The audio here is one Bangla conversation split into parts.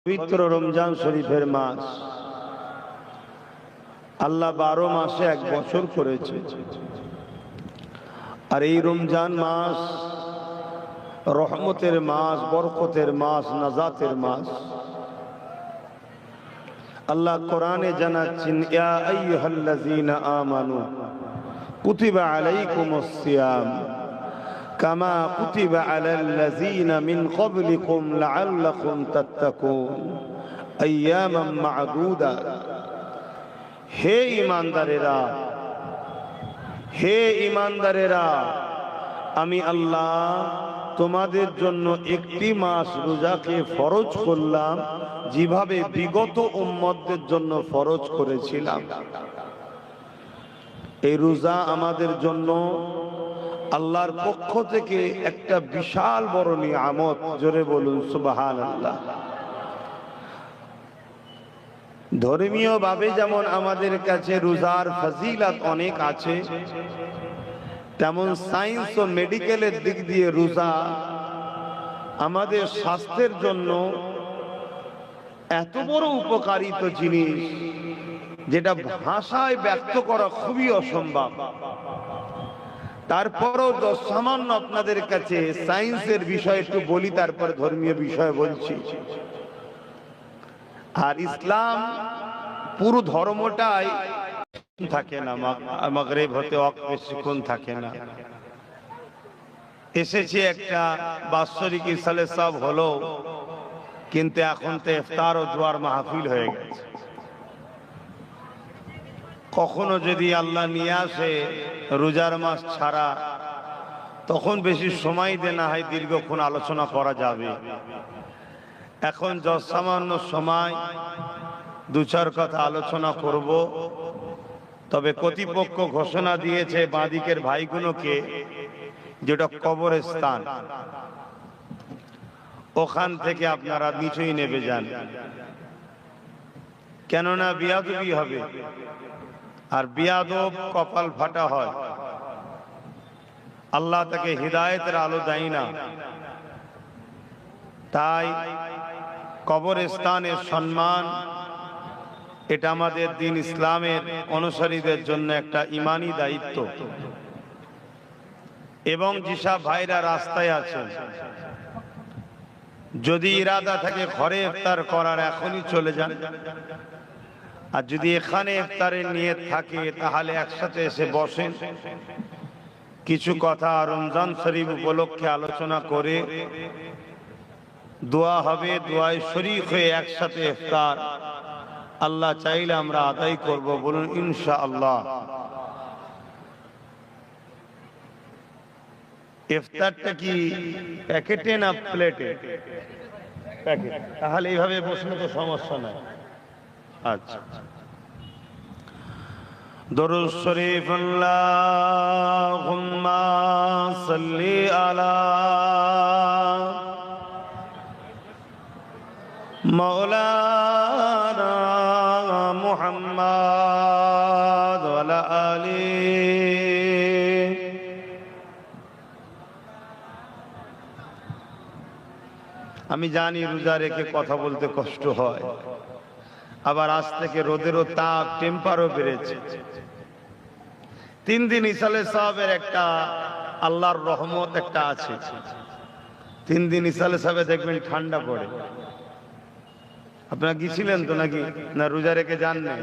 পবিত্র রমজান শরীফের মাস। আল্লাহ 12 মাসে এক বছর করেছে, আর এই রমজান মাস রহমতের মাস, বরকতের মাস, নাজাতের মাস। আল্লাহ কোরআনে জানাচ্ছেন, ইয়া আইয়ুহাল্লাযীনা আমানু কুতিবা আলাইকুমুস সিয়াম কামা কুতিবা আলাল্লাযীনা মিন ক্বাবলিকুম লাআল্লাকুম তাত্তাকুন আইয়ামান মা'দুদা। হে ঈমানদারেরা, হে ঈমানদারেরা, আমি আল্লাহ তোমাদের জন্য একটি মাস রোজাকে ফরজ করলাম, যেভাবে বিগত উম্মতদের জন্য ফরজ করেছিলাম। এই রোজা আমাদের জন্য আল্লাহর পক্ষ থেকে একটা বিশাল বড় নিয়ামত। জোরে বলুন সুবহানাল্লাহ। ধর্মীয় ভাবে যেমন আমাদের কাছে রোজার ফজিলত অনেক আছে, তেমন সায়েন্স ও মেডিকেলের দিক দিয়ে রোজা আমাদের স্বাস্থ্যের জন্য এত বড় উপকারিত জিনিস, যেটা ভাষায় ব্যক্ত করা খুবই অসম্ভব। তারপরও সামান্য আপনাদের কাছে সায়েন্সের বিষয় একটু বলি, তারপর ধর্মীয় বিষয় বলছি। আর ইসলাম পুরো ধর্মটাই থাকে না, মাগরিব হতে বেশিক্ষণ থাকে না। এসেছে একটা বাৎসরিক ইসালে সব হলো, কিন্তু এখন তো ইফতার ও জোয়ার মাহফিল হয়ে গেছে। কখনো যদি আল্লাহ নিয়ে আসে রোজার মাস ছাড়া, তখন বেশি সময় দেনা হয়, দীর্ঘক্ষণ আলোচনা করা যাবে। এখন যত সামান্য সময় দু চার কথা আলোচনা করব। তবে কর্তৃপক্ষ ঘোষণা দিয়েছে বাঁদিকের ভাইগুলোকে, যেটা কবরস্থান, ওখান থেকে আপনারা নিচেই নেমে যান, কেননা বিয়াদবি হবে, আর বিয়াদব কপাল ফাটা হয়। আল্লাহ তাকে হিদায়েতের আলো দেয় না। তাই কবরস্থানের সম্মান, এটা আমাদের দ্বীন ইসলামের অনুসারীদের জন্য একটা ঈমানি দায়িত্ব। এবং যেসব ভাইরা রাস্তায় আছেন, যদি ইরাদা থাকে ঘরে ইফতার করার, এখনই চলে যান। আর যদি এখানে ইফতারের নিয়ত থাকে, তাহলে একসাথে এসে বসেন, কিছু কথা রমজান শরীফ উপলক্ষে আলোচনা করে দোয়া হবে। দোয়ায় শরীক হয়ে একসাথে ইফতার আল্লাহ চাইলে আমরা আদায় করব। বলুন ইনশাআল্লাহ। ইফতারটা কি প্যাকেটে না প্লেটে? প্যাকেট। তাহলে এইভাবে বসলে তো সমস্যা নাই। আচ্ছা, দরুদ শরীফ আল্লাহুম্মা সাল্লি আলা মাওলানা মুহাম্মদ ওয়া আলা আলিহি। আমি জানি রোজা রেখে কথা বলতে কষ্ট হয়, আবার আজ থেকে রোদেরও তাপ, টেম্পারও বেড়েছে। 3 দিন ইসালে সাহেবের একটা আল্লাহর রহমত একটা আছে। 3 দিন ইসালে সাহেবে দেখবেন ঠান্ডা পড়ে। আপনারা গিয়েছিলেন তো নাকি? না রোজা রেখে যান না?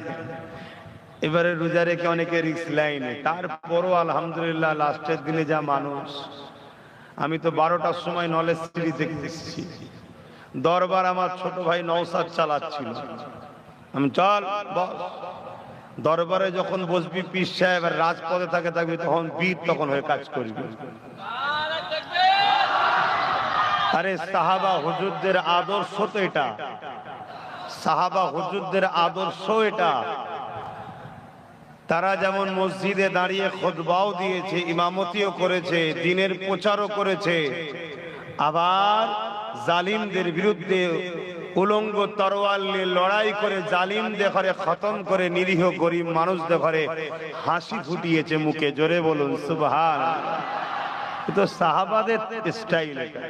এবারে রোজা রেখে অনেকে রিস্ক লাইনে, তারপরও আলহামদুলিল্লাহ লাস্টের দিনে যা মানুষ। আমি তো 12টার সময় নলেজ সিটি দেখতেছি, দরবার আমার ছোট ভাই নওসাদ চালাচ্ছিল। আমি চল বস, দরবারে যখন বসবি পীর সাহেব আর রাজপথে থাকবি, তখন বীর তখন হয়ে কাজ করবি। আরে সাহাবা হুজুরদের আদর্শ তো এটা, সাহাবা হুজুরদের আদর্শ এটা। তারা যেমন মসজিদে দাঁড়িয়ে খুতবাও দিয়েছে, ইমামতিও করেছে, দ্বীনের প্রচারও করেছে, আবার জালিমদের বিরুদ্ধে উলঙ্গ তরোয়াল নিয়ে লড়াই করে জালিমদের ঘরে খতম করে, নিরীহ গরিব মানুষদের ঘরে হাসি ফুটিয়েছে মুখে। জোরে বলুন সুবহানাল্লাহ। তো সাহাবাদের স্টাইল এটা।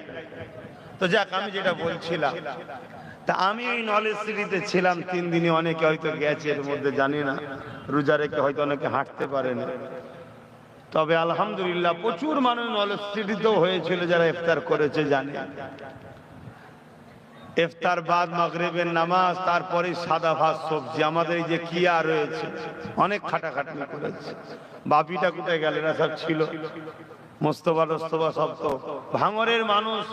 তো যাক, আমি যেটা বলছিলাম, তা আমি ওই নলেজ সিটিতে ছিলাম 3 দিনে, অনেকে হয়তো গেছে এর মধ্যে জানি না, রোজা রেখে হয়তো অনেকে হাঁটতে পারে না। তবে আলহামদুলিল্লাহ প্রচুর মানুষ নলেজ সিটিতেও হয়েছিল যারা ইফতার করেছে জানে। ইফতার বাদ মাগরিবের নামাজ, তারপরে সাদা ভাত সবজি, আমাদের এই যে কিয়া রয়েছে অনেক খাটাখাটনি করেছে। বাপিটা কোথায় গেল? এরা সব ছিল, মোস্তফা টোস্তফা সব তো ভাঙরের মানুষ,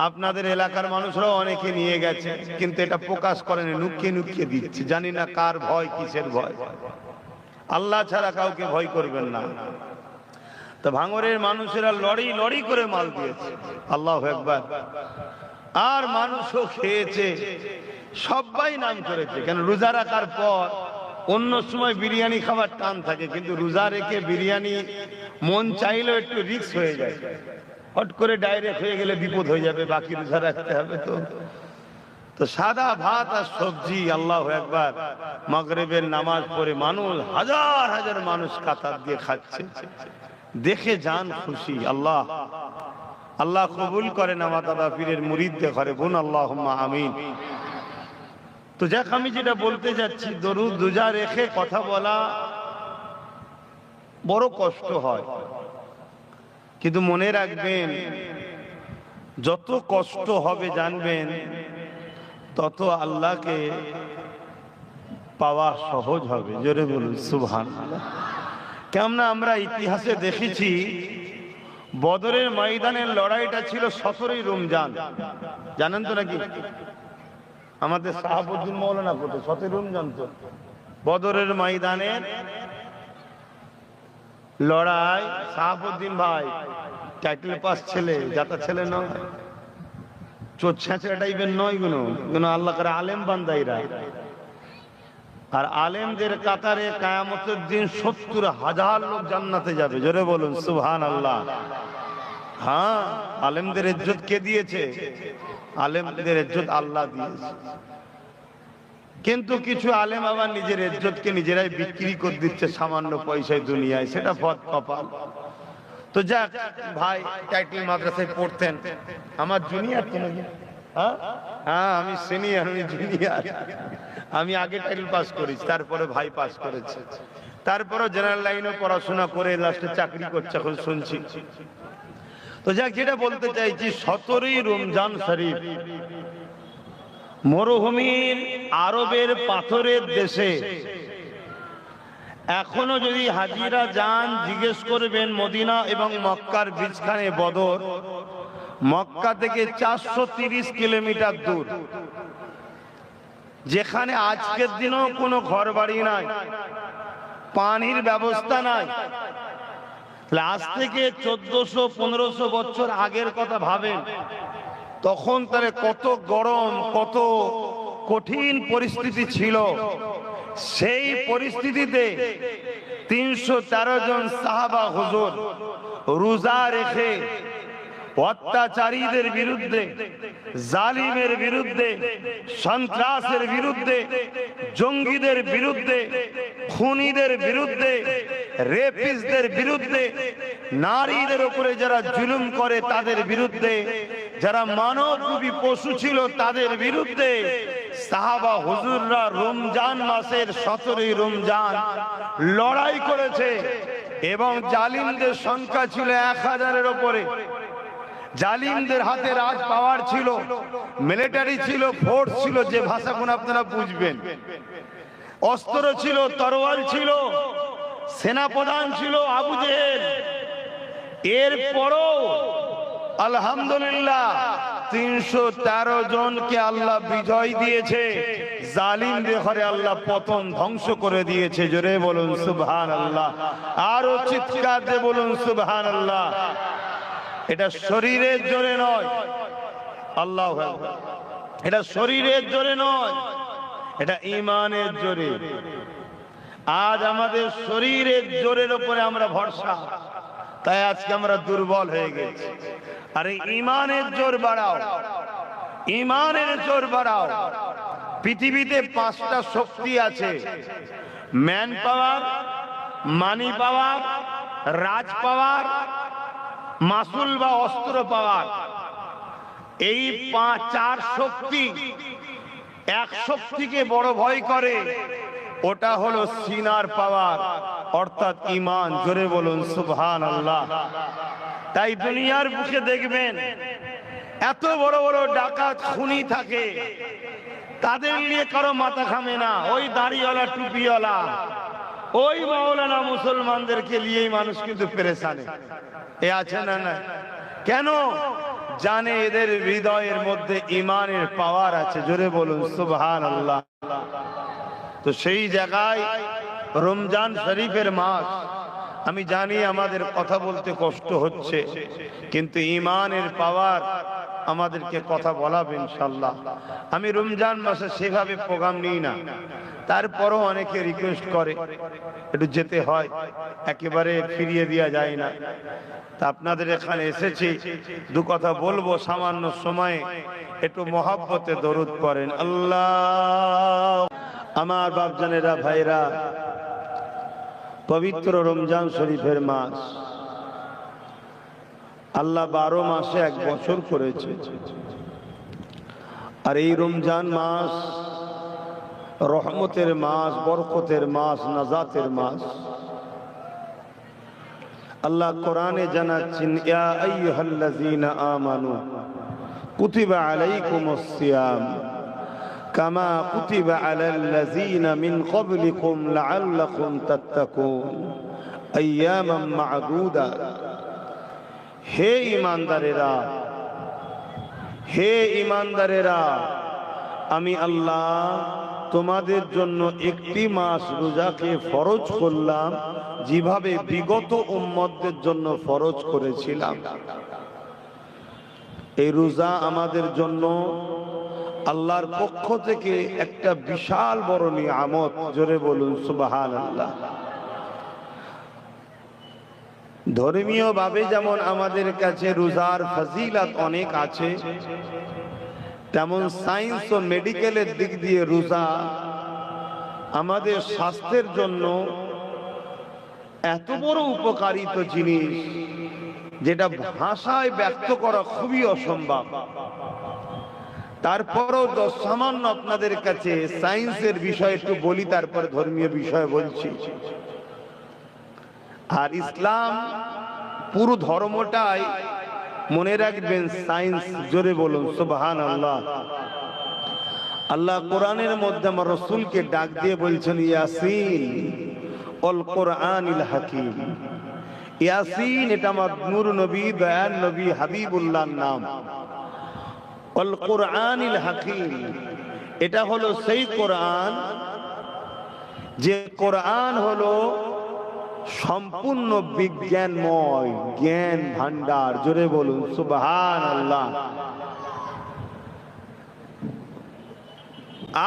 আপনাদের এলাকার মানুষরাও অনেকে নিয়ে গেছে, কিন্তু এটা প্রকাশ করেন, নুকিয়ে নুকিয়ে দিচ্ছে। জানি না কার ভয়, কিসের ভয়। আল্লাহ ছাড়া কাউকে ভয় করবেন না। তো ভাঙরের মানুষেরা লড়ি লড়ি করে মাল দিয়েছে, আল্লাহু আকবার। আর মানুষও খেয়েছে, সবাই নাম করেছে। কেন? রোজা রাখার পর অন্য সময় বিরিয়ানি খাবার টান থাকে, কিন্তু রোজা রেখে বিরিয়ানি মন চাইলেও একটু রিস্ক হয়ে যায়, হট করে ডাইরেক্ট হয়ে গেলে বিপদ হয়ে যাবে, বাকি রোজা রাখতে হবে। তো সাদা ভাত আর সবজি, আল্লাহু আকবার। মাগরিবের নামাজ পড়ে মানুষ, হাজার হাজার মানুষ কাতার দিয়ে খাচ্ছে, দেখে জান খুশি। আল্লাহ আল্লাহ কবুল করেন আমার দাদা পীরের মুরিদদের ঘরে, বোন আল্লাহুম্মা আমিন। তো যাক, আমি যেটা বলতে যাচ্ছি, দরুদ রোজা রেখে কথা বলা বড় কষ্ট হয়, কিন্তু মনে রাখবেন যত কষ্ট হবে জানবেন তত আল্লাহকে পাওয়া সহজ হবে। জোরে বলুন সুবহানাল্লাহ। কেননা আমরা ইতিহাসে দেখেছি বদরের ময়দানের লড়াইটা ছিল 17ই রমজান, জানেন তো নাকি? আমাদের শাহাবুদ্দিন মৌলানা কত 17ই রমজান, তো বদরের ময়দানের লড়াই। শাহাবুদ্দিন ভাই টাইটেল পাস ছেলে, যাতা ছেলে নয়, চোর ছেঁচড়া টাইপের নয়, কোনো আল্লাহ করে আলেম বান্দাইরা। আর আলেমদের কাতারে কিয়ামতের দিন 70,000 লোক জান্নাতে যাবে। জোরে বলুন সুবহানাল্লাহ। হ্যাঁ, আলেমদের ইজ্জত কে দিয়েছে? আলেমদের ইজ্জত আল্লাহ দিয়েছে। কিন্তু কিছু আলেম আবার নিজের ইজ্জতকে নিজেরাই বিক্রি করে দিচ্ছে সামান্য পয়সায় দুনিয়ায়, সেটা ফত কপাল। তো যাক ভাই, টাইটেল মাদ্রাসায় পড়তেন, আমার জুনিয়র তো নাকি? হ্যাঁ, আমি সিনিয়র, আমি জুনিয়র। আমি আগে টাইটেল পাস করেছি, তারপরে ভাই পাস করেছে, তারপরে জেনারেল লাইনে পড়াশোনা করে লাস্টে চাকরি করছে, এখন শুনছি। তো যাক, যেটা বলতে চাইছি, 17ই রমজান শরীফ মরুভূমির আরবের পাথরের দেশে এখনো যদি হাজিরা যান, জিজ্ঞেস করবেন মদিনা এবং মক্কার বীজখানে বদর, মক্কা থেকে 430 কিলোমিটার দূর, যেখানে আজকের দিনেও কোনো ঘর বাড়ি নাই, পানির ব্যবস্থা নাই। আজ থেকে 1400-1500 বছর আগের কথা ভাবেন, তখন তার কত গরম, কত কঠিন পরিস্থিতি ছিল। সেই পরিস্থিতিতে 313 জন সাহাবা হুজুর রোজা রেখে অত্যাচারীদের বিরুদ্ধে, জালিমের বিরুদ্ধে, সন্ত্রাসের বিরুদ্ধে, জঙ্গিদের বিরুদ্ধে, খুনিদের বিরুদ্ধে, রেপিস্টদের বিরুদ্ধে, নারীদের উপরে যারা জুলুম করে তাদের বিরুদ্ধে, যারা মানবরূপী পশু ছিল তাদের বিরুদ্ধে সাহাবা হুজুররা রমজান মাসের 17ই রমজান লড়াই করেছে। এবং জালিমদের সংখ্যা ছিল 1000-এর উপরে। জালিমদের হাতে রাজ পাওয়ার ছিল, মিলিটারি ছিল, ফোর্স ছিল, যে ভাষাগুলো আপনারা বুঝবেন। অস্ত্র ছিল, তরোয়াল ছিল, সেনাপ্রধান ছিল আবু জেহেল। এরপরও আলহামদুলিল্লাহ 313 জনকে আল্লাহ বিজয় দিয়েছে, জালিমদের ঘরে আল্লাহ পতন ধ্বংস করে দিয়েছে। জোরে বলুন সুবহানাল্লাহ, আরো চিৎকার দিয়ে বলুন সুবহানাল্লাহ। এটা শরীরের জোরে নয়, আল্লাহু আকবার, এটা শরীরের জোরে নয়, এটা ঈমানের জোরে। আজ আমাদের শরীরের জোরের উপরে আমরা ভরসা, তাই আজকে আমরা দুর্বল হয়ে গেছি। আরে ঈমানের জোর বাড়াও, ঈমানের জোর বাড়াও। পৃথিবীতে 5টা শক্তি আছে: ম্যান পাওয়ার, মানি পাওয়ার, রাজ পাওয়ার, মাসুল বা অস্ত্র পাওয়ার। এই 4 শক্তি এক শক্তিকে বড় ভয় করে, ওটা হলো সিনার পাওয়ার, অর্থাৎ ঈমান। জোরে বলুন সুবহানাল্লাহ। তাই দুনিয়ার বুকে দেখবেন এত বড় বড় ডাকাত খুনি থাকে, তাদের নিয়ে কারো মাথা ঘামে না। ওই দাড়িওয়ালা টুপিওয়ালা ওই মাওলানা মুসলমানদেরকে নিয়েই মানুষ কিন্তু পেরেশানে এ আছে না না। কেন? জানে এদের হৃদয়ের মধ্যে ঈমানের পাওয়ার আছে। জোরে বলুন সুবহানাল্লাহ। তো সেই জায়গায় রমজান শরীফের মাস, আমি জানি আমাদের কথা বলতে কষ্ট হচ্ছে, কিন্তু ঈমানের পাওয়ার আমাদেরকে কথা বলাবে ইনশাআল্লাহ। আমি রমজান মাসে সেভাবে প্রোগ্রাম নিই না, তারপরও অনেকে রিকোয়েস্ট করে একটু যেতে হয়, একেবারে ফিরিয়ে দেওয়া যায় না। তা আপনাদের এখানে এসেছি, দু কথা বলবো সামান্য সময়ে, একটু মহব্বতে দরুদ পড়েন। আল্লাহ। আমার বাপজানেরা, ভাইরা, পবিত্র রমজান শরীফের মাস আল্লাহ 12 মাসে 1 বছর করেছে। আর এই রমজান মাস রহমতের মাস, বরকতের মাস, নাজাতের মাস। আল্লাহ কোরআনে জানাচ্ছেন, ইয়া আইয়ুহাল্লাযীনা আমানু কুতিবা আলাইকুমুস সিয়াম কামা কুতিবা আলাল্লাযীনা মিন ক্বাবলিকুম লাআল্লাকুম তাত্তাকুন আইয়ামান মা'দুদাত। হে ঈমানদারেরা, হে ঈমানদারেরা, আমি আল্লাহ তোমাদের জন্য একটি মাস রোজাকে ফরজ করলাম, যেভাবে বিগত উম্মতদের জন্য ফরজ করেছিলাম। এই রোজা আমাদের জন্য আল্লাহর পক্ষ থেকে একটা বিশাল বড় নিয়ামত। জোরে বলুন সুবহানাল্লাহ। ধর্মীয় ভাবে যেমন আমাদের কাছে রোজার ফজিলত অনেক আছে, তেমন সায়েন্স ও মেডিকেলের দিক দিয়ে রোজা আমাদের স্বাস্থ্যের জন্য এত বড় উপকারিত জিনিস, যেটা ভাষায় ব্যক্ত করা খুবই অসম্ভব। তারপরও সামান্য আপনাদের কাছে সায়েন্সের বিষয় একটু বলি, তারপর ধর্মীয় বিষয় বলছি। আর ইসলাম পুরো ধর্মটাই মনে রাখবেন সায়েন্স। জোরে বলুন সুবহানাল্লাহ। আল্লাহ কোরআনের মধ্যে আমার রাসূলকে ডাক দিয়ে বলছেন, ইয়াসিন ওয়াল কোরআনিল হাকীম। ইয়াসিন এটা আমার নূর নবী, দয়ার নবী, হাবিবুল্লাহর নাম। ওয়াল কোরআনিল হাকীম এটা হলো সেই কোরআন, যে কোরআন হলো সম্পূর্ণ বিজ্ঞানময়, জ্ঞান ভান্ডার। জোরে বলুন সুবহানাল্লাহ।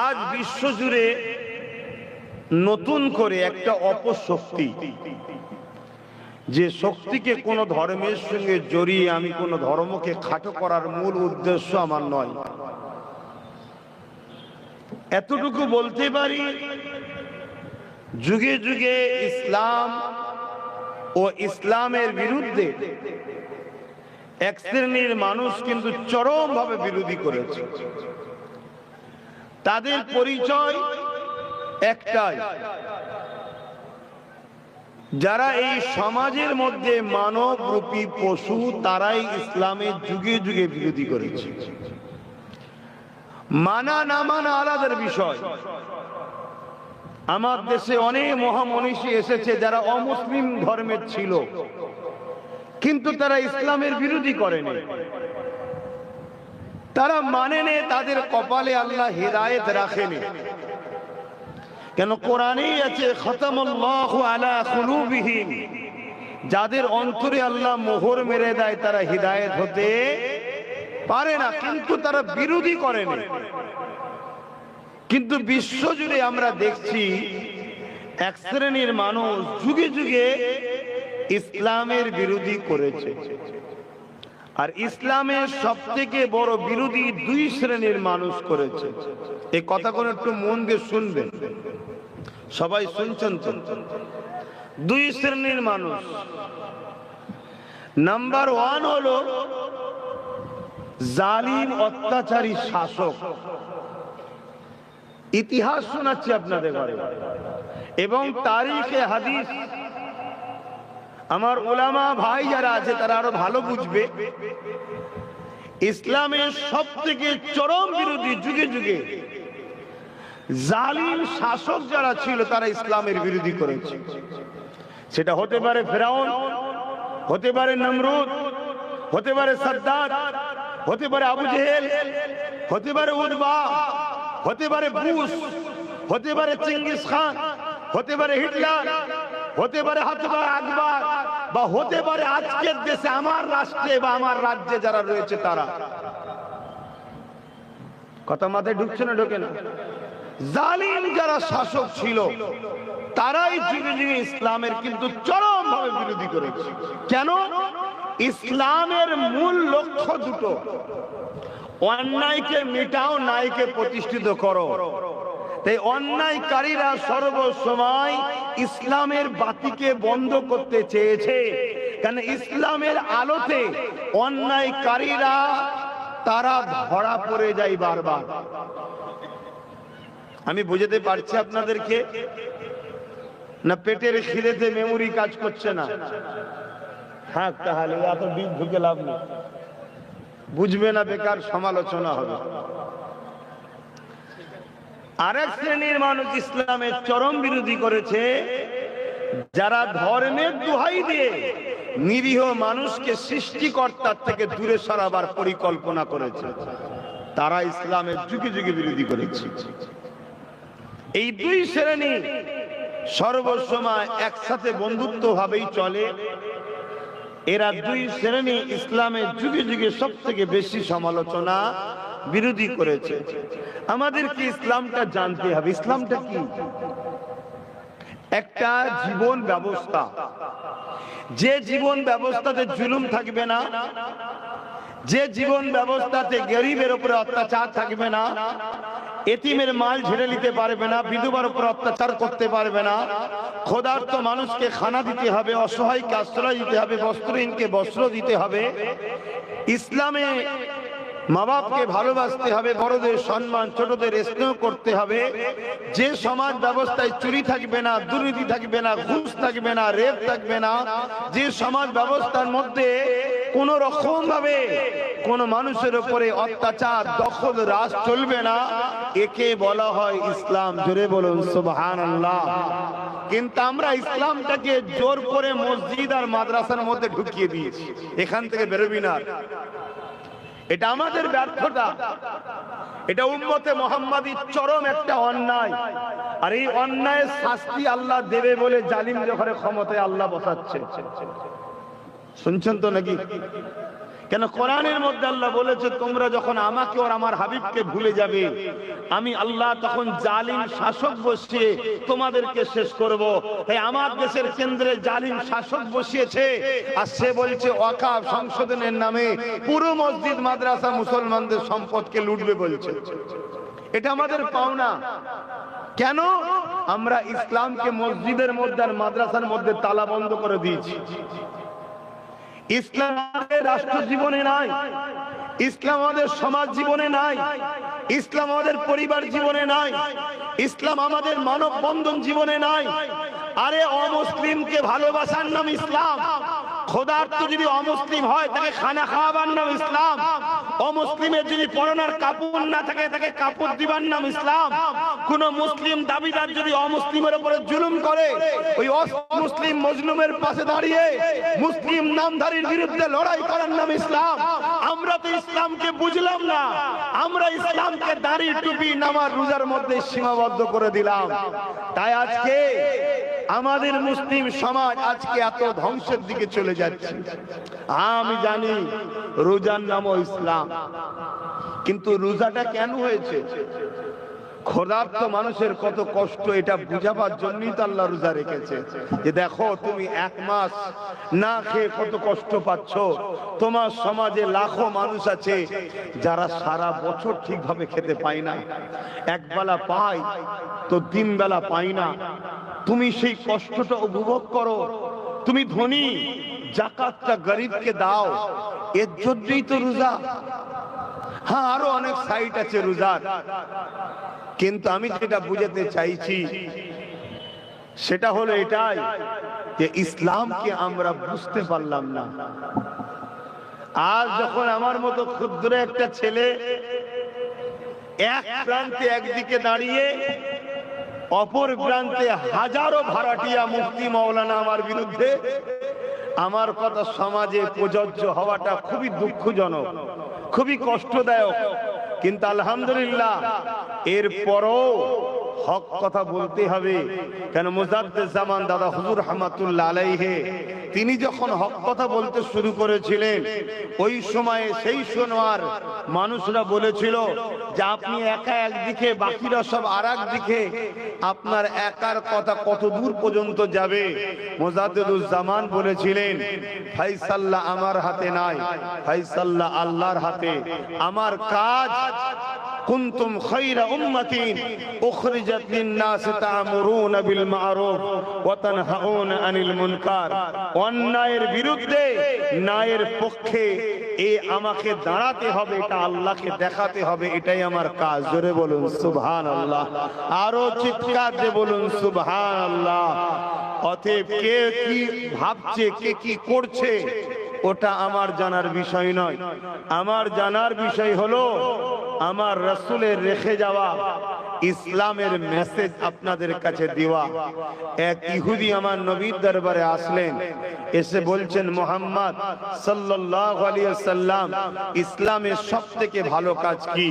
আজ বিশ্ব জুড়ে নতুন করে একটা অপশক্তি, যে শক্তিকে কোন ধর্মের সঙ্গে জড়িয়ে আমি কোন ধর্মকে খাটো করার মূল উদ্দেশ্য আমার নয়। এতটুকু বলতে পারি, যুগে যুগে ইসলাম ও ইসলামের বিরুদ্ধে এক শ্রেণীর মানুষ কিন্তু চরমভাবে বিরোধী করেছে। তাদের পরিচয় একটাই, যারা এই সমাজের মধ্যে মানব রূপী পশু, তারাই ইসলামের যুগে যুগে বিরোধী করেছে। মানা না মানা আলাদার বিষয়। আমার দেশে অনেক মহামনীষী এসেছে যারা অমুসলিম ধর্মের ছিল, কিন্তু তারা ইসলামের বিরোধী করেনি, তারা মানেনি, তাদের কপালে আল্লাহ হিদায়াত রাখেনি। কেন? কোরআনেই আছে, খতামাল্লাহু আলা কুলুবিহিম, যাদের অন্তরে আল্লাহ মোহর মেরে দেয় তারা হিদায়াত হতে পারে না, কিন্তু তারা বিরোধী করেনি। কিন্তু বিশ্বজুড়ে আমরা দেখছি এক শ্রেণীর মানুষ যুগে যুগে ইসলামের বিরোধী করেছে। আর ইসলামের সবথেকে বড় বিরোধী 2 শ্রেণীর মানুষ করেছে। এই কথাগুলো একটু মন দিয়ে শুনবেন, সবাই শুনছেন তো? 2 শ্রেণীর মানুষ। নাম্বার 1 হলো জালিম অত্যাচারী শাসক, ইতিহাস শোনাচ্ছি আপনাদের ঘরে এবং তারিখে হাদিস। আমার উলামা ভাই যারা আছে তারা আরো ভালো বুঝবে। ইসলামের সব থেকে চরম বিরোধী যুগে যুগে জালিম শাসক যারা ছিল তারা ইসলামের বিরোধী করেছে। সেটা হতে পারে ফেরাউন, হতে পারে নমরুদ, হতে পারে সাদ্দাত, হতে পারে আবু জেহেল, হতে পারে উতবা, হতে পারে বুশ, হতে পারে চেঙ্গিস খান, হতে পারে হিটলার, হতে পারে হাতবা আকবর, বা হতে পারে আজকের দেশে আমার রাষ্ট্রে বা আমার রাজ্যে যারা রয়েছে তারা। কথা মাথায় ঢুকছে না? ঢোকে না? জালিম যারা শাসক ছিল তারাই যুগে যুগে ইসলামের কিন্তু চরম ভাবে বিরোধী করেছে। কেন? ইসলামের মূল লক্ষ্য দুটো, অন্যায়কে মেটাও, ন্যায়কে প্রতিষ্ঠিত করো। তাই অন্যায়কারীরা সর্বসময় ইসলামের বাতিকে বন্ধ করতে চেয়েছে, কারণ ইসলামের আলোতে অন্যায়কারীরা তারা ধরা পড়ে যায় বারবার। আমি বুঝাতে পারছি আপনাদেরকে না? পেটের খিদেতে মেমোরি কাজ করছে না? হ্যাঁ, তাহলে এত ডিপ ঢুকে লাভ নেই, বুঝবে না, বেকার সমালোচনা হবে। আরেক শ্রেণীর মানুষ ইসলামের চরম বিরোধী করেছে, যারা ধর্মের দোহাই দিয়ে নিরীহ মানুষকে সৃষ্টিকর্তার থেকে দূরে সরাবার পরিকল্পনা করেছে। তারা ইসলামের যুগে যুগে বিরোধী করেছে। এই দুই শ্রেণী সর্বসময় একসাথে বন্ধুত্ব ভাবেই চলে। এরা দুই শ্রেণী ইসলামের যুগে যুগে সব থেকে বেশি সমালোচনা বিরোধী করেছে। আমাদেরকে ইসলামটা জানতে হবে। ইসলামটা কি? একটা জীবন ব্যবস্থা, যে জীবন ব্যবস্থাতে জুলুম থাকবে না, যে জীবন ব্যবস্থাতে গরিবের উপরে অত্যাচার থাকবে না, এতিমের মাল ঝেড়ে নিতে পারবে না, বিধবার উপর অত্যাচার করতে পারবে না, ক্ষুধার্ত মানুষকে খানা দিতে হবে, অসহায়কে আশ্রয় দিতে হবে, বস্ত্রহীনকে বস্ত্র দিতে হবে। ইসলামে মা বাপকে ভালোবাসতে হবে, বড়দের সম্মান, ছোটদের স্নেহ করতে হবে। যে সমাজ ব্যবস্থায় চুরি থাকবে না, দুর্নীতি থাকবে না, ঘুষ থাকবে না, রেপ থাকবে না, যে সমাজ ব্যবস্থার মধ্যে কোন রকম ভাবে কোন মানুষের উপরে অত্যাচার, দখল, রাজ চলবে না, একে বলা হয় ইসলাম। জোরে বলুন সুবহানাল্লাহ। কিন্তু আমরা ইসলামটাকে জোর করে মসজিদ আর মাদ্রাসার মধ্যে ঢুকিয়ে দিয়েছি, এখান থেকে বেরোবি না। এটা আমাদের ব্যর্থতা, এটা উম্মতে মুহাম্মাদীর চরম একটা অন্যায়। আর এই অন্যায়ের শাস্তি আল্লাহ দেবে বলে জালিম যখন ক্ষমতায় আল্লাহ বসাচ্ছে। শুনছেন তো নাকি? কেন? কোরআনের মধ্যে আল্লাহ বলেছে, তোমরা যখন আমাকে আর আমার হাবিবকে ভুলে যাবে, আমি আল্লাহ তখন জালিম শাসক বসিয়ে তোমাদেরকে শেষ করব। এই আমার দেশের কেন্দ্রে জালিম শাসক বসিয়েছে, আর সে বলছে ওয়াকফ সংশোধনের নামে পুরো মসজিদ মাদ্রাসা মুসলমানদের সম্পদকে লুটবে বলছে। এটা আমাদের পাওনা। কেন? আমরা ইসলামকে মসজিদের মধ্যে আর মাদ্রাসার মধ্যে তালা বন্ধ করে দিয়েছি। ইসলাম আমাদের রাষ্ট্র জীবনে নাই, ইসলাম আমাদের সমাজ জীবনে নাই, ইসলাম আমাদের পরিবার জীবনে নাই, ইসলাম আমাদের মানব বন্ধন জীবনে নাই। আরে অমুসলিমকে ভালোবাসার নাম ইসলাম। ক্ষুধার্ত যদি অমুসলিম হয় তাকে খানা খাওয়াবার নাম ইসলাম। অমুসলিমের যদি পরনার কাপড় না থাকে তাকে কাপড় দিবার নাম ইসলাম। কোন মুসলিম দাবিদার যদি অমুসলিমের উপরে জুলুম করে, ওই অমুসলিম মজলুমের পাশে দাঁড়িয়ে মুসলিম নামধারীর বিরুদ্ধে লড়াই করার নাম ইসলাম। আমরা তো ইসলামকে বুঝলাম না, আমরা ইসলামকে দাড়ি, টুপি, নামাজ, রোজার মধ্যে সীমাবদ্ধ করে দিলাম। তাই আজকে আমাদের মুসলিম সমাজ আজকে এত ধ্বংসের দিকে চলে যাচ্ছে। আমি জানি রোজার নামও ইসলাম, কিন্তু রোজাটা কেন হয়েছে? ক্ষুধার্ত মানুষের কত কষ্ট, এটা বুঝাবার জন্যই তো আল্লাহ রোজা রেখেছে, যে দেখো তুমি এক মাস না খেয়ে কত কষ্ট পাচ্ছ। তোমার সমাজে লাখো মানুষ আছে যারা সারা বছর ঠিকভাবে খেতে পায় না, একবেলা পায় তো 3 বেলা পায় না। তুমি সেই কষ্টটা উপভোগ করো। তুমি ধনী, যাকাতটা গরিবকে দাও, এর জন্যই তো রোজা। হ্যাঁ, আরো অনেক সাইট আছে রোজার, কিন্তু আমি যেটা বুঝাতে চাইছি সেটা হলো এটাই যে ইসলামকে আমরা বুঝতে পারলাম না। আজ যখন আমার মতো ক্ষুদ্র একটা ছেলে এক প্রান্তে একদিকে দাঁড়িয়ে অপর প্রান্তে হাজারো ভাড়াটিয়া মুফতি মাওলানা আমার বিরুদ্ধে, আমার কথা সমাজে প্রযোজ্য হওয়াটা খুবই দুঃখজনক, খুবই কষ্টদায়ক। কিন্তু আলহামদুলিল্লাহ এরপরও হক কথা বলতে হবে। কেন মুজাদ্দিদ জামান দাদা হুজুর রহমাতুল্লাহ আলাইহি তিনি যখন হক কথা বলতে শুরু করেছিলেন, ওই সময়ে সেই শোনার মানুষরা বলেছিল যে আপনি একা একদিকে, বাকিরা সব আর একদিকে, আপনার একার কথা কত দূর পর্যন্ত যাবে? মুজাদ্দিদুজ জামান বলেছিলেন ফাইসাল্লাহ আমার হাতে নাই, ফাইসাল্লাহ আল্লাহর হাতে। আমার কাজ কুনতুম খায়রা উম্মাতিন উখরিজাত লিন-নাস তা'মুরুনা বিল মা'রুফ ওয়া তানহাউনা আনিল মুনকার। অন্যায়ের বিরুদ্ধে ন্যায়ের পক্ষে আমাকে দাঁড়াতে হবে, এটা আল্লাহকে দেখাতে হবে, এটাই আমার কাজ। জোরে বলুন সুবহানাল্লাহ, আরো চিৎকার দিয়ে বলুন সুবহানাল্লাহ। অতএব কে কি ভাবছে, কে কি করছে, ওটা আমার জানার বিষয় নয়। আমার জানার বিষয় হলো আমার রাসূলের রেখে যাওয়া ইসলামের মেসেজ আপনাদের কাছে দেওয়া। এক ইহুদি আমার নবীর দরবারে আসলেন, এসে বলছেন মুহাম্মদ সাল্লাল্লাহু আলাইহি ওয়াসাল্লাম ইসলামের সবথেকে ভালো কাজ কি?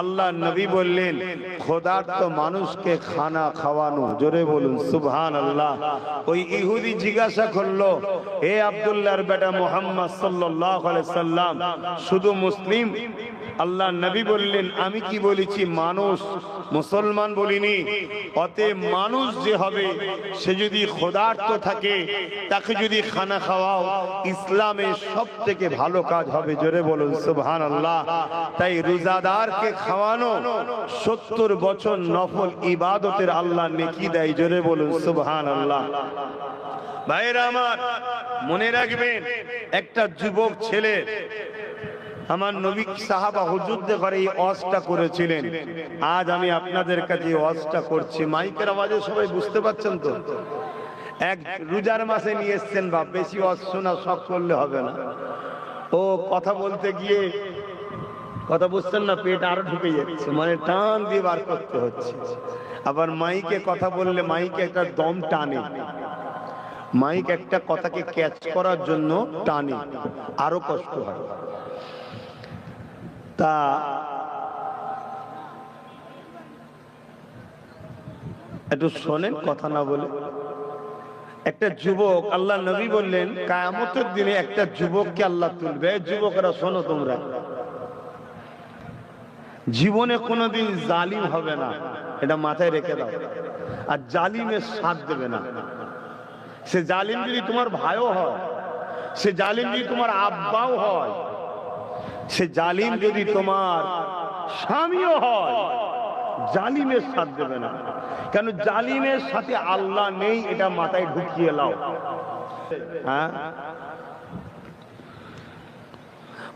আল্লাহর নবী বললেন ক্ষুধার্ত মানুষকে খানা খাওয়ানো। জোরে বলুন সুবহানাল্লাহ। ওই ইহুদি জিজ্ঞাসা করলো, হে আব্দুল্লাহর বেটা মুহাম্মদ সাল্লাল্লাহু আলাইহি ওয়াসাল্লাম শুধু মুসলিম? আল্লাহর নবী বললেন আমি কি বলেছি? মানুষ, মুসলমান বলিনি। অতএব মানুষ যে হবে সে যদি ক্ষুধার্ত থাকে, তাকে যদি খানা খাওয়াও, ইসলামের সবথেকে ভালো কাজ হবে। জোরে বলুন সুবহানাল্লাহ। তাই রোজাদারকে খাওয়ানো 70 বছর নফল ইবাদতের আল্লাহ নেকি দেয়। জোরে বলুন সুবহানাল্লাহ। ভাইরা আমার, মনে রাখবেন একটা যুবক ছেলে আমার নবী সাহাবা হুজুরদের ঘরে এই ওয়াজটা করেছিলেন। আজ আমি আপনাদের কাছে এই ওয়াজটা করছি। মাইকের আওয়াজে সবাই বুঝতে পাচ্ছেন তো? এক রোজার মাসে নিয়ে এসছেন, বাপ বেশি ওয়াজ শোনা শখ করলে হবে না। ও কথা বলতে গিয়ে কথা বুঝছেন না, পেট আরো ঢুকে যাচ্ছে, মানে টান দিয়ে বার করতে হচ্ছে। আবার মাইকে কথা বললে মাইকে একটা দম টানে, মাইক একটা কথাকে ক্যাচ করার জন্য টানে, আরো কষ্ট হয়। তা একটু শোনেন, কথা না বলে। একটা যুবক, আল্লাহ নবী বললেন কিয়ামতের দিনে একটা যুবককে আল্লাহ তুলবে। যুবকরা শোনো, তোমরা জীবনে কোনোদিন জালিম হবে না, এটা মাথায় রেখে দাও। আর জালিমের সাথ দেবে না। সে জালিম যদি তোমার ভাইও হয়, সে জালিম যদি তোমার আব্বাও হয়, সে জালিম যদি তোমার স্বামীও হয়, জালিমের সাথ দেবে না। কেন? জালিমের সাথে আল্লাহ নেই, এটা মাথায় ঢুকিয়ে লাও। হ্যাঁ,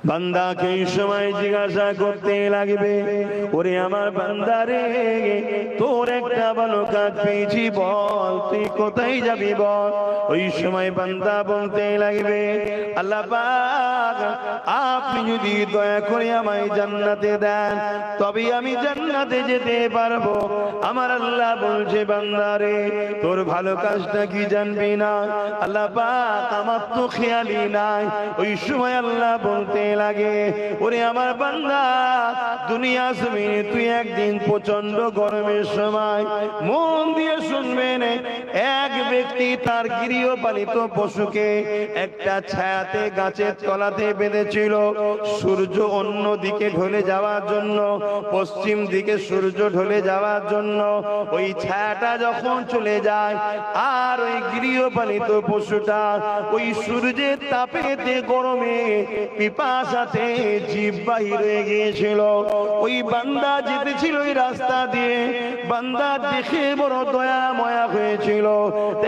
বান্দাকে এই সময় জিজ্ঞাসা করতে লাগবে, ওরে আমার বান্দারে, তোর একটা ভালো কাজ পেয়েছি, বল তুই কোথায় যাবি বল। ওই সময় বান্দা বলতে লাগবে, আল্লাহ পাক আপনি যদি দয়া করে আমায় জান্নাতে দেন তবে আমি জান্নাতে যেতে পারবো। আমার আল্লাহ বলছে, বান্দারে তোর ভালো কাজটা কি জানবি না? আল্লাহ পাক আমার তো খেয়ালই নাই। ওই সময় আল্লাহ বলতে লাগে, ওরে আমার বান্দা, দুনিয়া জমিনে তুই একদিন প্রচন্ড গরমের সময়, মন দিয়ে শুনবেন, এক ব্যক্তি তার গৃহপালিত পশুকে একটা ছায়াতে গাছের তলাতে বেঁধেছিল। সূর্য অন্য দিকে ঢলে যাওয়ার জন্য, পশ্চিম দিকে সূর্য ঢলে যাওয়ার জন্য ওই ছায়াটা যখন চলে যায়, আর ওই গৃহপালিত পশুটা ওই সূর্যের তাপেতে গরমে পিপাস সাথে জিভ বাহির হয়ে গিয়েছিল। ওই বান্দা যেতেছিল ওই রাস্তা দিয়ে, বান্দা দেখে বড় দয়া ময়া হয়েছিল।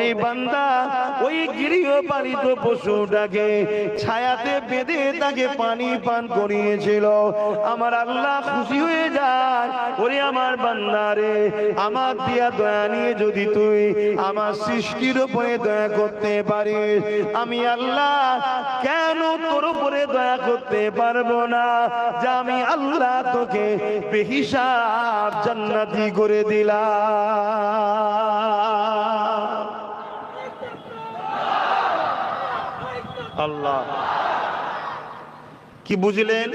এই বান্দা ওই গৃহপালিত পশুটাকে ছায়াতে বেঁধে তাকে পানি পান করিয়েছিল। আমার আল্লাহ খুশি হয়ে যায়, ওরে আমার বান্দা রে, আমার দিয়া দয়া নিয়ে যদি তুই আমার সৃষ্টির উপরে দয়া করতে পারিস, আমি আল্লাহ কেন তোর উপরে দয়া করতে পারবো না? যে আমি আল্লাহ তোকে বেহিসাব জান্নাতি করে দিলাম। আল্লাহ কি বুঝলেন?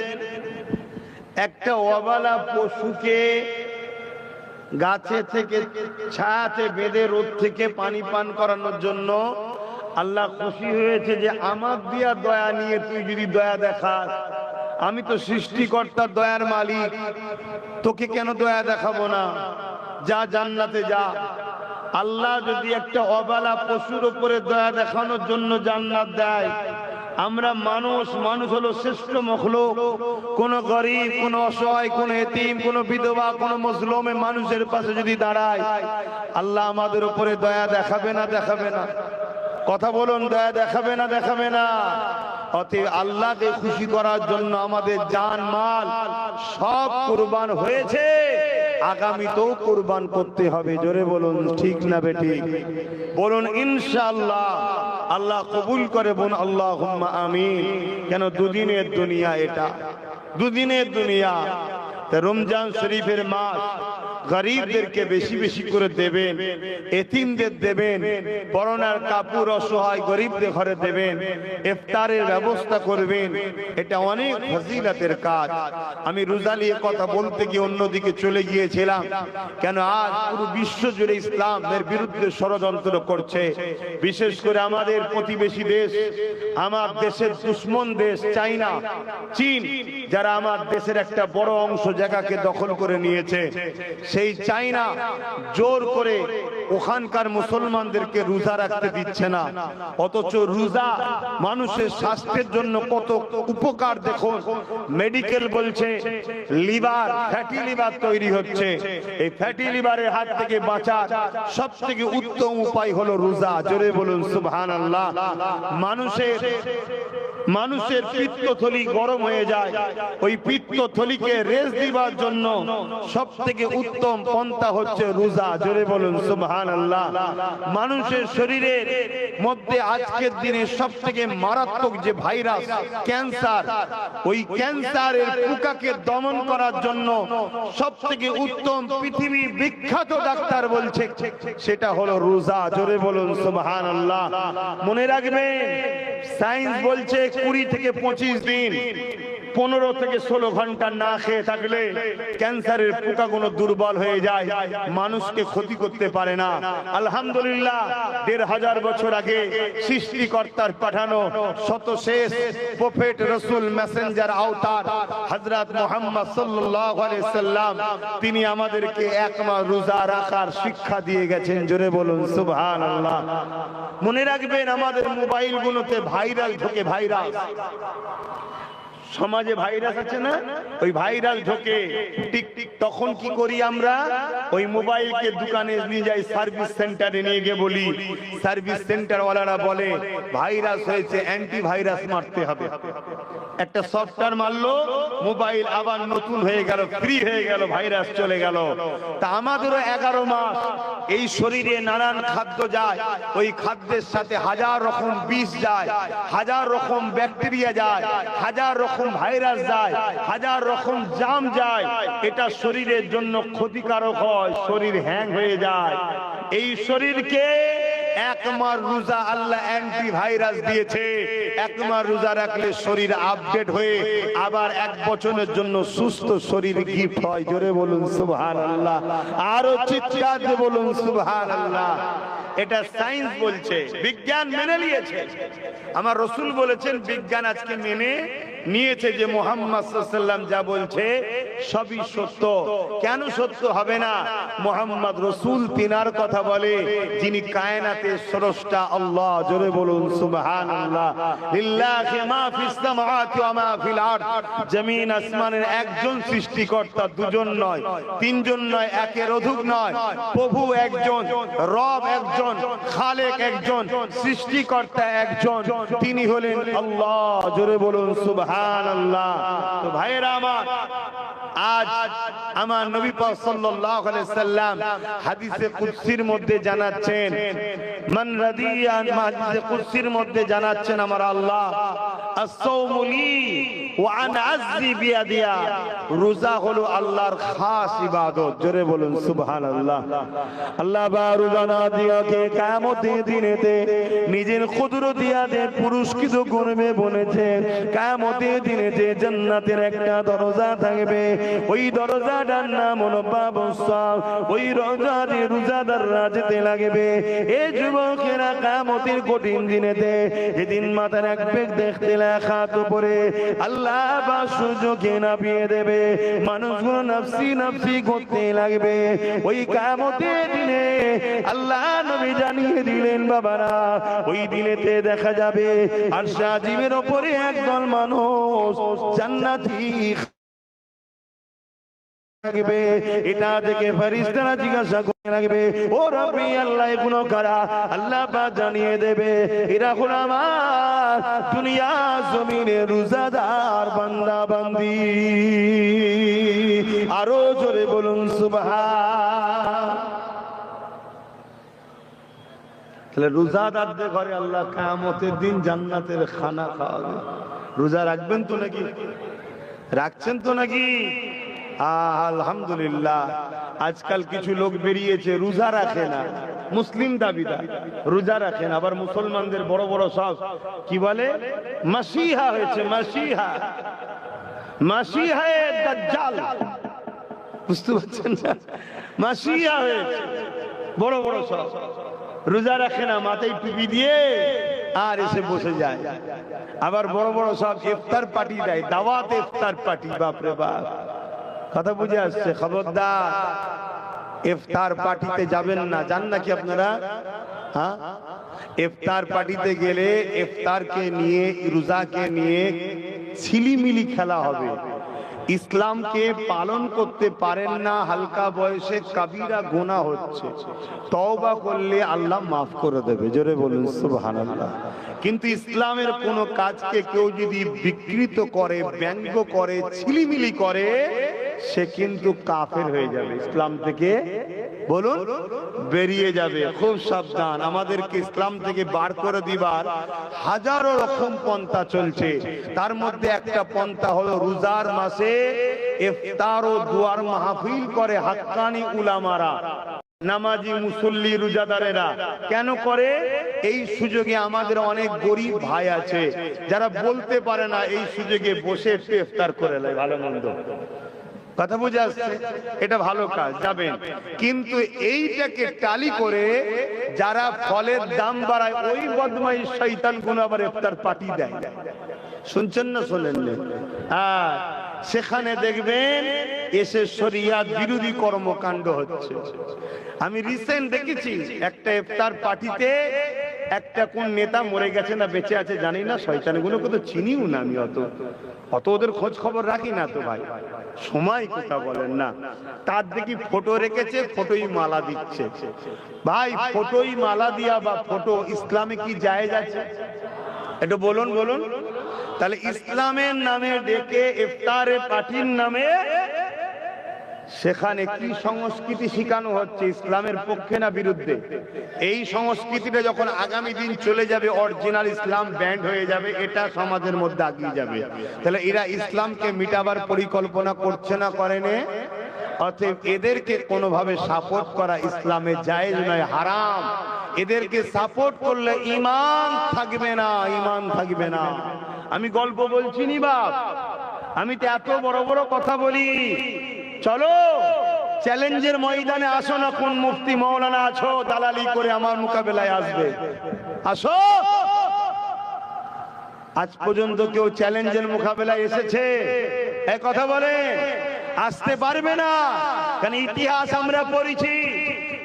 একটা অবালা পশুকে গাছে থেকে ছায়াতে বেঁধে রোদ থেকে পানি পান করানোর জন্য আল্লাহ খুশি হয়েছে যে আমার দিয়া দয়া নিয়ে তুই যদি দয়া দেখাস, আমি তো সৃষ্টিকর্তার দয়ার মালিক, তোকে কেন দয়া দেখাবো না? যা জান্নাতে যা। আল্লাহ যদি একটা অবালা পশুর উপরে দয়া দেখানোর জন্য জান্নাত দেয়, আমরা মানুষ হলো শ্রেষ্ঠ মখলুক। কোন গরিব, কোন অসহায়, কোন এতিম, কোন বিধবা, কোন মজলুমে মানুষের পাশে যদি দাঁড়ায়, আল্লাহ আমাদের উপরে দয়া দেখাবে না? দেখাবে না? কথা বলুন, দয়া দেখাবে না? দেখাবে না? অতএব আল্লাহকে খুশি করার জন্য আমাদের জান মাল সব কুরবান হয়েছে, আগামীতেও কুরবান করতে হবে। জোরে বলুন ঠিক না বেঠিক? বলুন ইনশাআল্লাহ। আল্লাহ কবুল করে বলুন আল্লাহুম্মা আমিন। কেন দুদিনের দুনিয়া, এটা দুদিনের দুনিয়া। রমজান শরীফের মাস, গরিবদেরকে বেশি বেশি করে দেবেন, এতিমদের দেবেন, পরনার কাপড় অসহায় গরিবদের ঘরে দেবেন, ইফতারের ব্যবস্থা করবেন। এটা অনেক ফজিলতের কাজ। আমি রোজা নিয়ে কথা বলতে গিয়ে অন্যদিকে চলে গিয়েছিলাম। কেন আজ পুরো বিশ্ব জুড়ে ইসলামের বিরুদ্ধে ষড়যন্ত্র করছে। বিশেষ করে আমাদের প্রতিবেশী দেশ, আমার দেশের দুশ্মন দেশ চাইনা, চীন, যারা আমার দেশের একটা বড় অংশ জায়গাকে দখল করে নিয়েছে। সেই চাইনা জোর করে ওখানকার মুসলমানদেরকে রোজা রাখতে দিচ্ছে না। অথচ রোজা মানুষের স্বাস্থ্যের জন্য কত উপকার দেখুন। মেডিকেল বলছে লিভার, ফ্যাটি লিভার তৈরি হচ্ছে। এই ফ্যাটি লিভারের হাত থেকে বাঁচার সব থেকে উত্তম উপায় হলো রোজা। জোরে বলুন সুবহানাল্লাহ। মানুষের পিত্তথলি গরম হয়ে যায়, ওই পিত্তথলিকে রেস্ট দিবার জন্য সব থেকে উত্তম পন্থা হচ্ছে রোজা। জোরে বলুন সুবহানাল্লাহ। মানুষের শরীরের মধ্যে আজকের দিনে সব থেকে মারাত্মক যে ভাইরাস ক্যান্সার, ওই ক্যান্সারের পোকাকে দমন করার জন্য সব থেকে উত্তম পৃথিবীর বিখ্যাত ডাক্তার বলছে সেটা হলো রোজা। জোরে বলুন সুবহানাল্লাহ। মনে রাখবেন, সায়েন্স বলছে 20 থেকে 25 দিন, 15 থেকে 16 ঘন্টা না খেয়ে থাকলে ক্যান্সারের পোকাগুলো দুর্বল হয়ে যায়, মানুষকে ক্ষতি করতে পারে না। আলহামদুলিল্লাহ, 1500 বছর আগে সৃষ্টিকর্তার পাঠানো শতশেষ প্রফেট, রসুল, মেসেঞ্জার, আওতার হযরত মুহাম্মদ সাল্লাল্লাহু আলাইহি সাল্লাম, তিনি আমাদেরকে এক মাস রোজা রাখার শিক্ষা দিয়ে গেছেন। জোরে বলুন সুবহানাল্লাহ। মনে রাখবেন, আমাদের মোবাইলগুলোতে ভাইরাল ঢোকে, ভাইরাস। সমাজে ভাইরাস আছে না, ওই ভাইরাল ঢোকে। টিক টিক, তখন কি করি আমরা? ওই মোবাইলকে দোকানে নিয়ে যাই, সার্ভিস সেন্টারে নিয়ে গিয়ে বলি, সার্ভিস সেন্টার ওয়ালারা বলে ভাইরাস হয়েছে, অ্যান্টিভাইরাস মারতে হবে। একটা সফটওয়্যার মারলো, মোবাইল আবার নতুন হয়ে গেল, ফ্রি হয়ে গেল, ভাইরাস চলে গেল। তা আমাদেরও 11 মাস এই শরীরে নানান খাদ্য যায়, ওই খাদ্যের সাথে হাজার রকম বিষ যায়, হাজার রকম ব্যাকটেরিয়া যায়, হাজার রকম ভাইরাস যায়, হাজার রকম জাম যায়। এটা শরীরের জন্য ক্ষতিকারক হয়, শরীর হ্যাং হয়ে যায়। এই শরীরকে এক মাস রোজা আল্লাহ অ্যান্টিভাইরাস দিয়েছে। এক মাস রোজা রাখলে শরীর আপডেট হয়ে আবার 1 বছরের জন্য সুস্থ শরীর গিফট হয়। জোরে বলুন সুবহানাল্লাহ। আরো চিৎকার দিয়ে বলুন সুবহানাল্লাহ। এটা সায়েন্স বলছে, বিজ্ঞান মেনে নিয়েছে। আমার রসুল বলেছেন বিজ্ঞান আজকে মেনে নিয়েছে যে মুহাম্মদ সাল্লাল্লাহু আলাইহি ওয়াসাল্লাম যা বলছে সবই সত্য। কেন সত্য হবে না? মুহাম্মদ রাসূল তিনার কথা বলে যিনি কায়নাতের স্রষ্টা আল্লাহ। জোরে বলুন সুবহানাল্লাহ। লিল্লাহি মা ফিস সামাওয়াতি ওয়া মা ফিল আরদ। জমিন আসমানের একজন সৃষ্টিকর্তা, দুজন নয়, তিনজন নয়, একের অধিক নয়। প্রভু একজন, রব একজন, খালেক একজন, সৃষ্টিকর্তা একজন, তিনি হলেন আল্লাহ। জোরে বলুন সুবহানাল্লাহ। তো ভাইয়েরা আমার, আজ আমার নবী পাক সাল্লাল্লাহু আলাইহি সাল্লাম হাদিসে কুদসির মধ্যে জানাচ্ছেন, মান রাদিয়া, হাদিসে কুদসির মধ্যে জানাচ্ছেন আমার আল্লাহ, as-sawmu li ওয়া আনা আযজি বিয়াদিয়া, রোজা হলো আল্লাহর খাস ইবাদত। জোরে বলুন সুবহানাল্লাহ। আল্লাহ বা রোজা না দিয়াকে কিয়ামতের দিনেতে নিজের কুদরত দিয়াতে পুরস্কৃত করবে বলেছেন। কিয়ামতের দিনেতে জান্নাতের একটা দরজা থাকবে, ওই দরজাটার নাম হলো বাবুসাল। ওই রোজা দিয়ে রোজাদাররা যেতে লাগবে। এই যুবকেরা কিয়ামতের কঠিন দিনেতে যেদিন মাথার এক বেগ দেখতে লেখা তো পড়ে আল্লাহ বা সুযোগে নাপিয়ে দেবে, মানুষগুলো নাফসি নাফসি করতে লাগবে। ওই কিয়ামতের দিনে আল্লাহ নবী জানিয়ে দিলেন বাবারা, ওই দিনেতে দেখা যাবে আরশে আজিমের উপরে একদল মানুষ জান্নাতি লাগবে। এটা দেখে ফেরেশতারা জিজ্ঞাসা করতে লাগবে, ও রব্বি আল্লাহ এগুলো কারা? আল্লাহ পাক জানিয়ে দেবে, এরা হলো আমার দুনিয়া জমিনে রোজাদার বান্দা বান্দি। আরো জোরে বলুন সুবহান। তাহলে রোজাদারদের ঘরে আল্লাহ কিয়ামতের দিন জান্নাতের খানা খাওয়াবে। রোজা রাখবেন তো নাকি? রাখছেন তো নাকি? আলহামদুলিল্লাহ। আজকাল কিছু লোক বেরিয়েছে রোজা রাখে না, মুসলিম দাবিদার, রোজা রাখেন। আবার মুসলমানদের বড় বড় সব কি বলে, মাসিহা হয়েছে, মাসিহা, মাসিহায়ে দাজ্জাল। বুঝতে পারছেন না? মাসিহা হয়েছে বড় বড় সব, রোজা রাখে না, মাথায় টুপি দিয়ে আর এসে বসে যায়। আবার বড় বড় সব ইফতার পার্টি দেয়, দাওয়াত ইফতার পার্টি। বাপরে বাপ, কথা বুঝে আসছে? খবরদার, ইফতার পার্টিতে যাবেন না। জান নাকি আপনারা? হ্যাঁ, ইফতার পার্টিতে গেলে ইফতারকে নিয়ে, রোজাকে নিয়ে ছিলিমিলি খেলা হবে। ইসলামকে পালন করতে পারেন না, হালকা বয়সে কবিরা গুনাহ হচ্ছে, তওবা করলে আল্লাহ মাফ করে দেবে। জোরে বলুন সুবহানাল্লাহ। কিন্তু ইসলামের কোন কাজকে কেউ যদি বিকৃত করে, ব্যঙ্গ করে, ছিলিমিলি করে, সে কিন্তু কাফের হয়ে যাবে, ইসলাম থেকে বলুন বেরিয়ে যাবে। খুব সাবধান, আমাদেরকে ইসলাম থেকে বার করে দিবার হাজারো রকম পন্থা চলছে। তার মধ্যে একটা পন্থা হলো রোজার মাসে ইফতার ও দুয়ার মাহফিল করে হাক্কানি উলামারা, নামাজি মুসল্লি রোজাদারেরা। কেন করে? এই সুযোগে আমাদের অনেক গরিব ভাই আছে যারা বলতে পারে না, এই সুযোগে বসে একটু ইফতার করে নেয়, ভালো মন্দ। কথা বুঝে আসছে? এটা ভালো কাজ, যাবেন। কিন্তু এইটাকে টালি করে যারা ফলের দাম বাড়ায়, ওই বদমাইশ শয়তান গুলো আবার ইফতার পার্টি দেয়। শুনছেন না শোনেন না? সেখানে দেখবেন এসে শরিয়াত বিরোধী কর্মকাণ্ড হচ্ছে। আমি রিসেন্ট দেখেছি একটা ইফতার পার্টিতে একটা কোন নেতা মরে গেছে না বেঁচে আছে জানি না, শয়তানগুলোকে তো চিনিও না আমি, অত ওদের খোঁজ খবর রাখি না তো ভাই, সময় কথা বলেন না। তার দেখি ফটো রেখেছে, ফটোই মালা দিচ্ছে। ভাই ফটোই মালা দিয়া বা ফটো ইসলামে কি জায়েজ আছে? একটু বলুন বলুন। তাহলে ইসলামের নামে ডেকে ইফতারে পার্টির নামে সেখানে কি সংস্কৃতি শিখানো হচ্ছে? ইসলামের পক্ষে না বিরুদ্ধে? এই সংস্কৃতিটা যখন আগামী দিন চলে যাবে, অরিজিনাল ইসলাম ব্যান্ড হয়ে যাবে, এটা সমাজের মধ্যে আগিয়ে যাবে। তাহলে এরা ইসলামকে মিটাবার পরিকল্পনা করছে না, করেনি? অতএব এদেরকে কোনোভাবে সাপোর্ট করা ইসলামে জায়েজ নয়, হারাম। এদেরকে সাপোর্ট করলে ঈমান থাকবে না, ঈমান থাকবে না। আমি গল্প বলছি নি বাপ, আমি তো এত বড় বড় কথা বলি। চলো চ্যালেঞ্জের ময়দানে আসো না, কোন মুফতি মাওলানা আছো দালালি করে আমার মোকাবেলায় আসবে? আসো। আজ পর্যন্ত কেউ চ্যালেঞ্জের মোকাবেলায় এসেছে? এক কথা বলে আসতে পারবে না। কারণ ইতিহাস আমরা পড়েছি,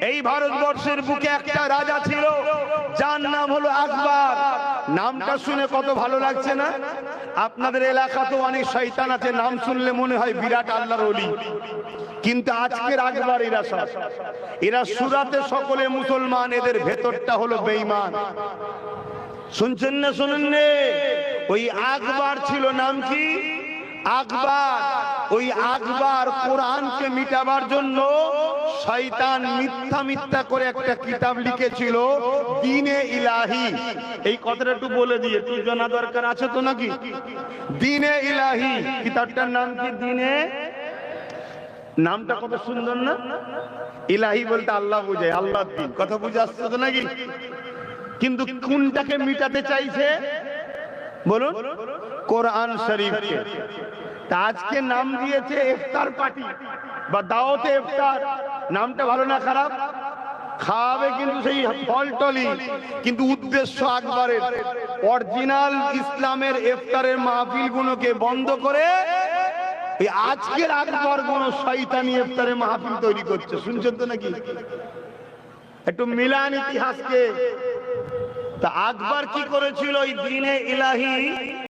এই ভারতবর্ষের বুকে একটা রাজা ছিল যার নাম হলো আকবর। নামটা শুনে কত ভালো লাগছে না? আপনাদের এলাকাতেও অনেক শয়তান আছে, নাম শুনলে মনে হয় বিরাট আল্লাহর ওলি, কিন্তু আজকের আকবর এরা সব, এরা সুরাতে সকলে মুসলমান, এদের ভেতরটা হলো বেঈমান। শুনছেন না শুনেন না? ওই আকবর ছিল, নাম কি? আকবর। ওই আকবর কোরআনকে মিটাবার জন্য শয়তান মিথ্যা মিথ্যা করে একটা কিতাব লিখেছিল, দ্বীনে ইলাহি। এই কথাটা একটু বলে দিয়ে, তুই জানা দরকার আছে তো নাকি? দ্বীনে ইলাহি, কিতাবটার নাম কি? দ্বীনে। নামটা কত সুন্দর না? ইলাহি বলতে আল্লাহ বুঝায়, আল্লাহর দ্বীন। কথা বুঝে আসছে তো নাকি? কিন্তু কোনটাকে মিটাতে চাইছে বলুন? কোরআন শরীফকে। আজকে নাম দিয়েছে ইফতার পার্টি বা দাওয়াতে ইফতার। নামটা ভালো না খারাপ? খাওয়াবে কিন্তু সেই ফলটলি, কিন্তু উদ্দেশ্য আকবরের। অরিজিনাল ইসলামের ইফতারের মাহফিল গুলোকে বন্ধ করে এই আজকের আকবর কোন শয়তানি ইফতারের মাহফিল তৈরি করছে। শুনছেন তো নাকি? একটু মিলান ইতিহাসকে। তা আকবর কি করেছিল? ওই দ্বীনে ইলাহি